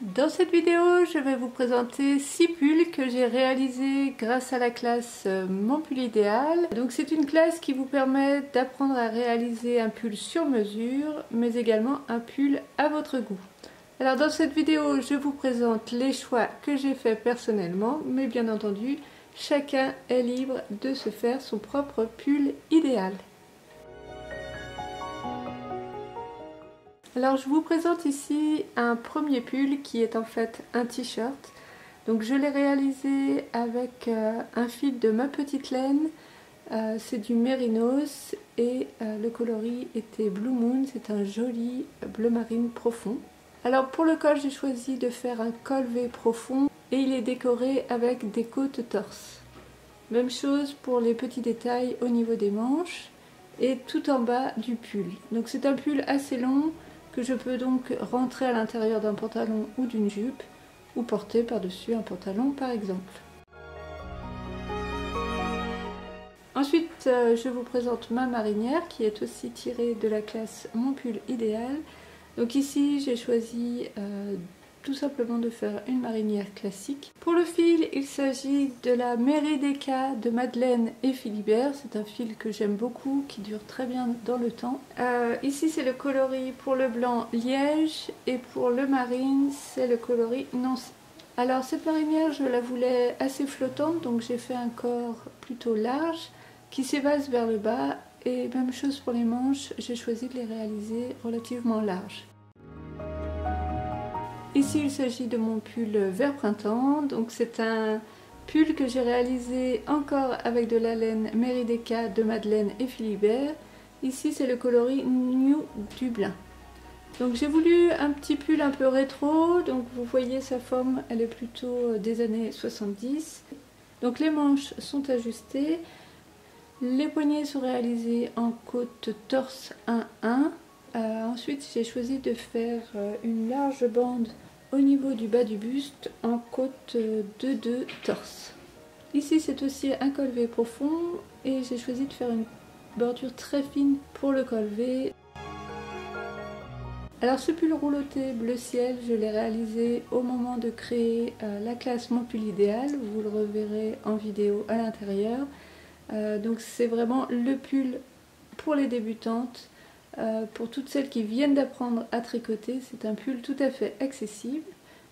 Dans cette vidéo, je vais vous présenter 6 pulls que j'ai réalisés grâce à la classe Mon pull idéal. Donc c'est une classe qui vous permet d'apprendre à réaliser un pull sur mesure, mais également un pull à votre goût. Alors dans cette vidéo, je vous présente les choix que j'ai faits personnellement, mais bien entendu, chacun est libre de se faire son propre pull idéal. Alors je vous présente ici un premier pull qui est en fait un t-shirt. Donc je l'ai réalisé avec un fil de ma petite laine, c'est du mérinos et le coloris était Blue Moon, c'est un joli bleu marine profond. Alors pour le col, j'ai choisi de faire un col V profond et il est décoré avec des côtes torse. Même chose pour les petits détails au niveau des manches et tout en bas du pull. Donc c'est un pull assez long que je peux donc rentrer à l'intérieur d'un pantalon ou d'une jupe ou porter par-dessus un pantalon par exemple. Ensuite, je vous présente ma marinière qui est aussi tirée de la classe Mon pull idéal. Donc ici, j'ai choisi tout simplement de faire une marinière classique. Pour le fil, il s'agit de la Merideka de Madeleine et Philibert. C'est un fil que j'aime beaucoup, qui dure très bien dans le temps. Ici, c'est le coloris pour le blanc Liège et pour le marine, c'est le coloris Nancy. Alors cette marinière, je la voulais assez flottante, donc j'ai fait un corps plutôt large qui s'évase vers le bas. Et même chose pour les manches, j'ai choisi de les réaliser relativement larges. Ici il s'agit de mon pull vert printemps, donc c'est un pull que j'ai réalisé encore avec de la laine Merideka de Madeleine et Philibert. Ici c'est le coloris New Dublin. Donc j'ai voulu un petit pull un peu rétro, donc vous voyez sa forme, elle est plutôt des années 70. Donc les manches sont ajustées. Les poignets sont réalisés en côte torse 1-1. Ensuite, j'ai choisi de faire une large bande au niveau du bas du buste en côte 2-2 torse. Ici, c'est aussi un col V profond et j'ai choisi de faire une bordure très fine pour le col V. Alors ce pull rouloté bleu ciel, je l'ai réalisé au moment de créer la classe Mon pull idéal. Vous le reverrez en vidéo à l'intérieur. Donc c'est vraiment le pull pour les débutantes, pour toutes celles qui viennent d'apprendre à tricoter. C'est un pull tout à fait accessible.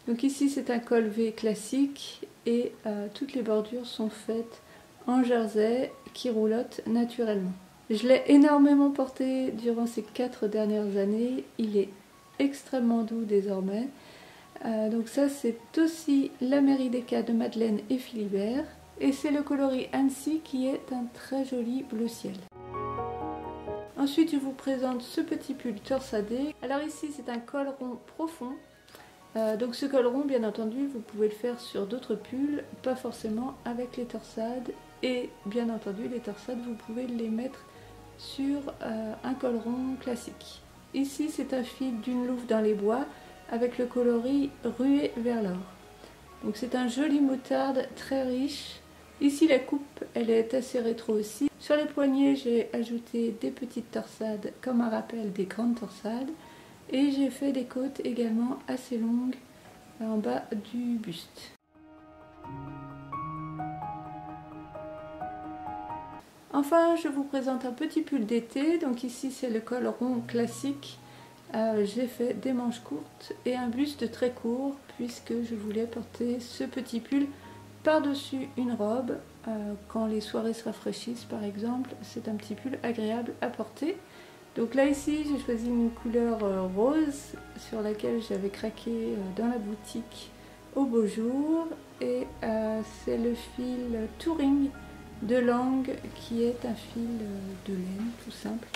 Donc ici c'est un col V classique et toutes les bordures sont faites en jersey qui roulotte naturellement. Je l'ai énormément porté durant ces 4 dernières années, il est extrêmement doux désormais. Donc ça c'est aussi la Merideka de Madeleine et Philibert. Et c'est le coloris Annecy qui est un très joli bleu ciel. Ensuite, je vous présente ce petit pull torsadé. Alors ici, c'est un col rond profond. Donc ce col rond, bien entendu, vous pouvez le faire sur d'autres pulls, pas forcément avec les torsades. Et bien entendu, les torsades, vous pouvez les mettre sur un col rond classique. Ici, c'est un fil d'une louve dans les bois avec le coloris rué vers l'or. Donc c'est un joli moutarde très riche. Ici la coupe, elle est assez rétro aussi. Sur les poignets, j'ai ajouté des petites torsades comme un rappel des grandes torsades. Et j'ai fait des côtes également assez longues en bas du buste. Enfin, je vous présente un petit pull d'été. Donc ici, c'est le col rond classique. J'ai fait des manches courtes et un buste très court puisque je voulais porter ce petit pull par-dessus une robe. Quand les soirées se rafraîchissent par exemple, c'est un petit pull agréable à porter. Donc là ici j'ai choisi une couleur rose sur laquelle j'avais craqué dans la boutique au beau jour. Et c'est le fil Touring de Lange qui est un fil de laine tout simple.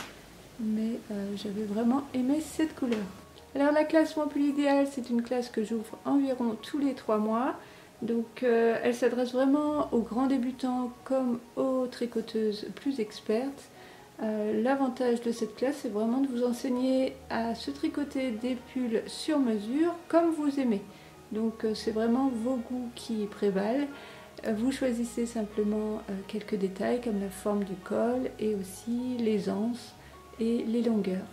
Mais j'avais vraiment aimé cette couleur. Alors la classe Mon pull idéal, c'est une classe que j'ouvre environ tous les 3 mois. Donc elle s'adresse vraiment aux grands débutants comme aux tricoteuses plus expertes. L'avantage de cette classe, c'est vraiment de vous enseigner à se tricoter des pulls sur mesure comme vous aimez. Donc c'est vraiment vos goûts qui prévalent. Vous choisissez simplement quelques détails comme la forme du col et aussi les anses et les longueurs.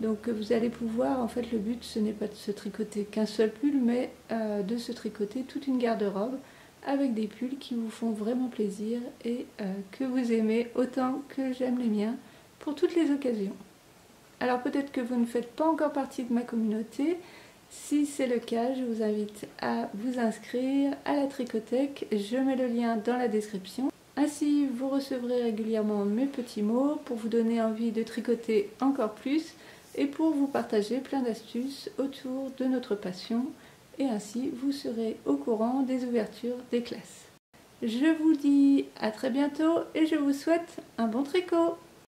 Donc vous allez pouvoir, en fait le but ce n'est pas de se tricoter qu'un seul pull, mais de se tricoter toute une garde-robe avec des pulls qui vous font vraiment plaisir et que vous aimez autant que j'aime les miens pour toutes les occasions. Alors peut-être que vous ne faites pas encore partie de ma communauté. Si c'est le cas, je vous invite à vous inscrire à la Tricothèque. Je mets le lien dans la description. Ainsi, vous recevrez régulièrement mes petits mots pour vous donner envie de tricoter encore plus et pour vous partager plein d'astuces autour de notre passion. Et ainsi, vous serez au courant des ouvertures des classes. Je vous dis à très bientôt et je vous souhaite un bon tricot!